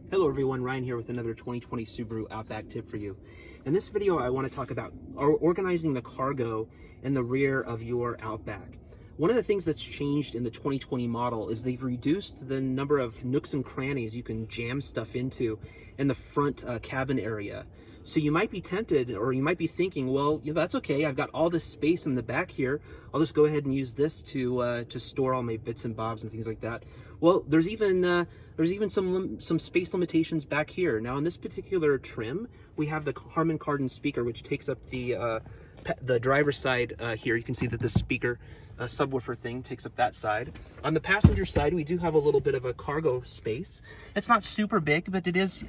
Hello everyone, Ryan here with another 2020 Subaru Outback tip for you. In this video I want to talk about organizing the cargo in the rear of your Outback. One of the things that's changed in the 2020 model is they've reduced the number of nooks and crannies you can jam stuff into in the front cabin area. So you might be tempted, or you might be thinking, well, that's okay, I've got all this space in the back here, I'll just go ahead and use this to store all my bits and bobs and things like that. Well, there's even some space limitations back here. Now, in this particular trim, we have the Harman Kardon speaker, which takes up the driver's side here. You can see that the speaker subwoofer thing takes up that side. On the passenger side, we do have a little bit of a cargo space. It's not super big, but it is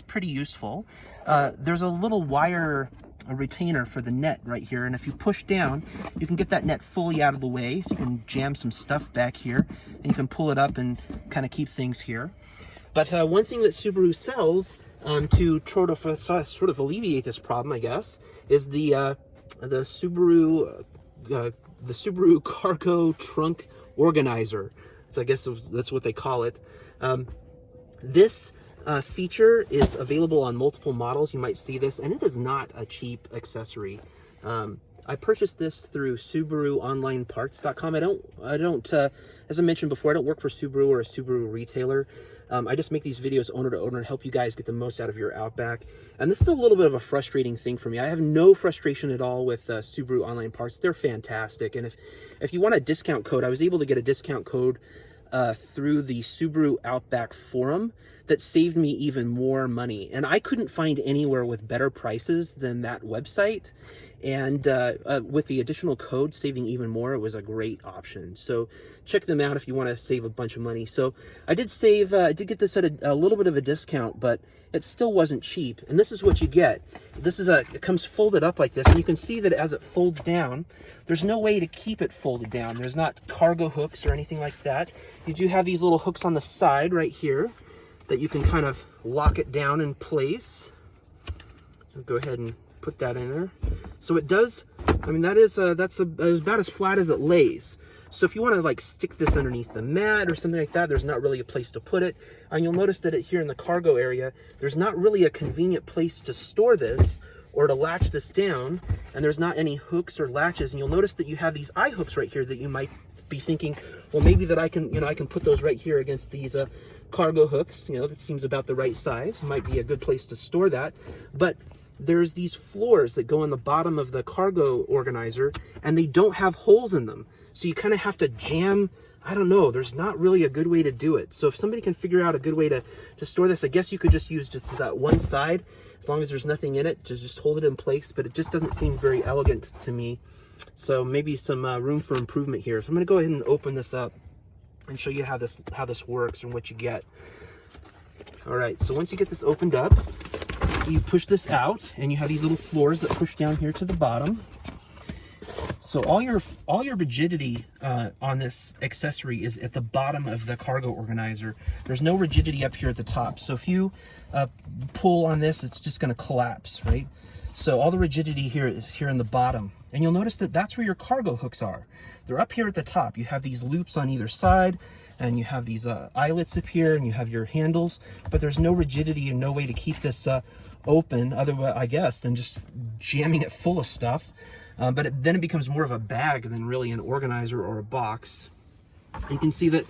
pretty useful. There's a little wire retainer for the net right here, and if you push down, you can get that net fully out of the way, so you can jam some stuff back here, and you can pull it up and kind of keep things here. But one thing that Subaru sells to sort of alleviate this problem, I guess, is the Subaru cargo trunk organizer. So I guess that's what they call it. This feature is available on multiple models. You might see this, and it is not a cheap accessory. I purchased this through SubaruOnlineParts.com. I don't as I mentioned before, I don't work for Subaru or a Subaru retailer. I just make these videos owner to owner to help you guys get the most out of your Outback. And this is a little bit of a frustrating thing for me. I have no frustration at all with Subaru Online Parts. They're fantastic. And if you want a discount code, I was able to get a discount code through the Subaru Outback forum that saved me even more money. And I couldn't find anywhere with better prices than that website. And with the additional code saving even more, it was a great option. So check them out if you want to save a bunch of money. So I did get this at a little bit of a discount, but it still wasn't cheap. And this is what you get. It comes folded up like this, and you can see that as it folds down, there's no way to keep it folded down. There's not cargo hooks or anything like that. You do have these little hooks on the side right here that you can kind of lock it down in place. So go ahead and put that in there. So it does, I mean, that's about as flat as it lays. So if you want to like stick this underneath the mat or something like that, there's not really a place to put it. And you'll notice that here in the cargo area, there's not really a convenient place to store this or to latch this down, and there's not any hooks or latches. And you'll notice that you have these eye hooks right here that you might be thinking, well, maybe that I can put those right here against these cargo hooks. That seems about the right size. Might be a good place to store that. But there's these floors that go on the bottom of the cargo organizer, and they don't have holes in them. So you kind of have to jam, I don't know, there's not really a good way to do it. So if somebody can figure out a good way to store this, I guess you could just use just that one side, as long as there's nothing in it, to just hold it in place, but it just doesn't seem very elegant to me. So maybe some room for improvement here. So I'm gonna go ahead and open this up and show you how this works and what you get. All right, so once you get this opened up, you push this out, and you have these little floors that push down here to the bottom. So all your rigidity on this accessory is at the bottom of the cargo organizer. There's no rigidity up here at the top. So if you pull on this, it's just going to collapse, right? So all the rigidity here is here in the bottom. And you'll notice that that's where your cargo hooks are. They're up here at the top. You have these loops on either side, and you have these eyelets up here, and you have your handles, but there's no rigidity and no way to keep this open, otherwise, I guess, than just jamming it full of stuff. But then it becomes more of a bag than really an organizer or a box. You can see that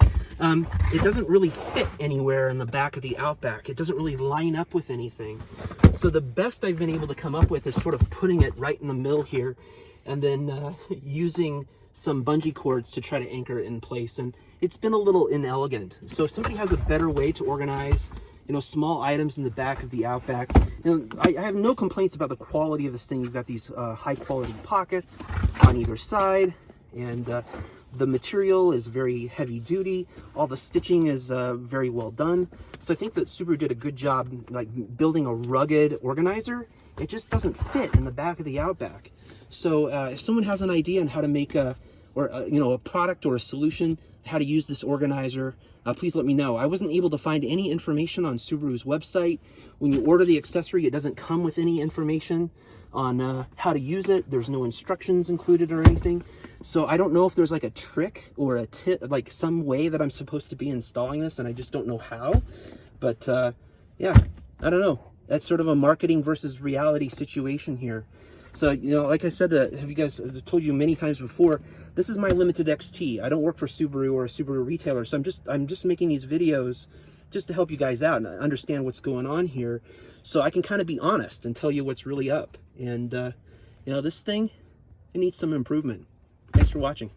it doesn't really fit anywhere in the back of the Outback. It doesn't really line up with anything. So the best I've been able to come up with is sort of putting it right in the middle here, and then using some bungee cords to try to anchor it in place. And it's been a little inelegant. So if somebody has a better way to organize small items in the back of the Outback, I have no complaints about the quality of this thing. You've got these high quality pockets on either side, and the material is very heavy duty. All the stitching is very well done. So I think that Subaru did a good job like building a rugged organizer. It just doesn't fit in the back of the Outback. So if someone has an idea on how to make a product or a solution, how to use this organizer, please let me know. I wasn't able to find any information on Subaru's website. When you order the accessory, it doesn't come with any information on how to use it. There's no instructions included or anything. So I don't know if there's like a trick or a tip, like some way that I'm supposed to be installing this, and I just don't know how. But yeah, I don't know. That's sort of a marketing versus reality situation here. So, you know, like I said, have you guys I've told you many times before, this is my limited XT. I don't work for Subaru or a Subaru retailer, so I'm just making these videos just to help you guys out and understand what's going on here, so I can kind of be honest and tell you what's really up. And you know, this thing, it needs some improvement. Thanks for watching.